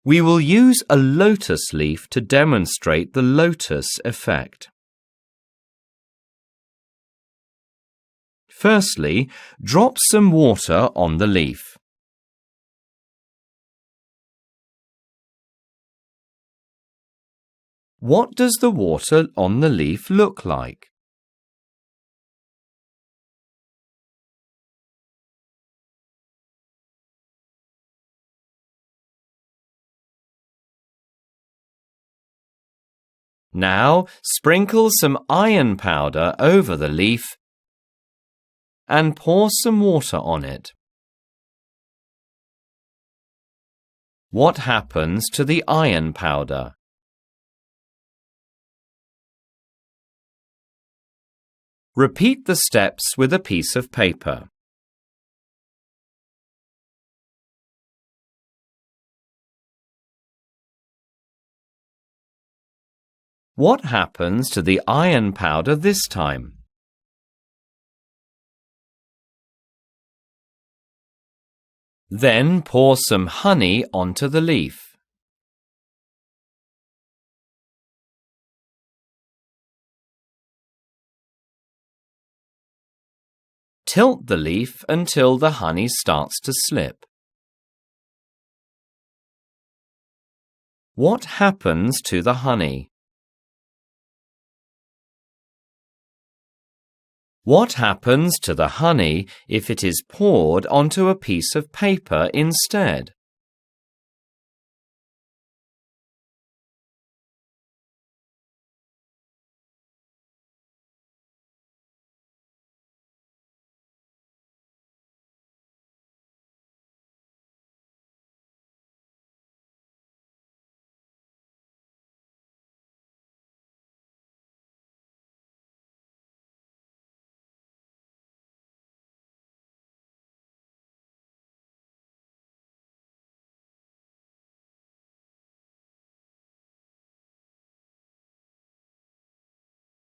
We will use a lotus leaf to demonstrate the lotus effect. Firstly, drop some water on the leaf. What does the water on the leaf look like? Now, sprinkle some iron powder over the leaf and pour some water on it. What happens to the iron powder? Repeat the steps with a piece of paper. What happens to the iron powder this time? Then pour some honey onto the leaf. Tilt the leaf until the honey starts to slip. What happens to the honey? What happens to the honey if it is poured onto a piece of paper instead?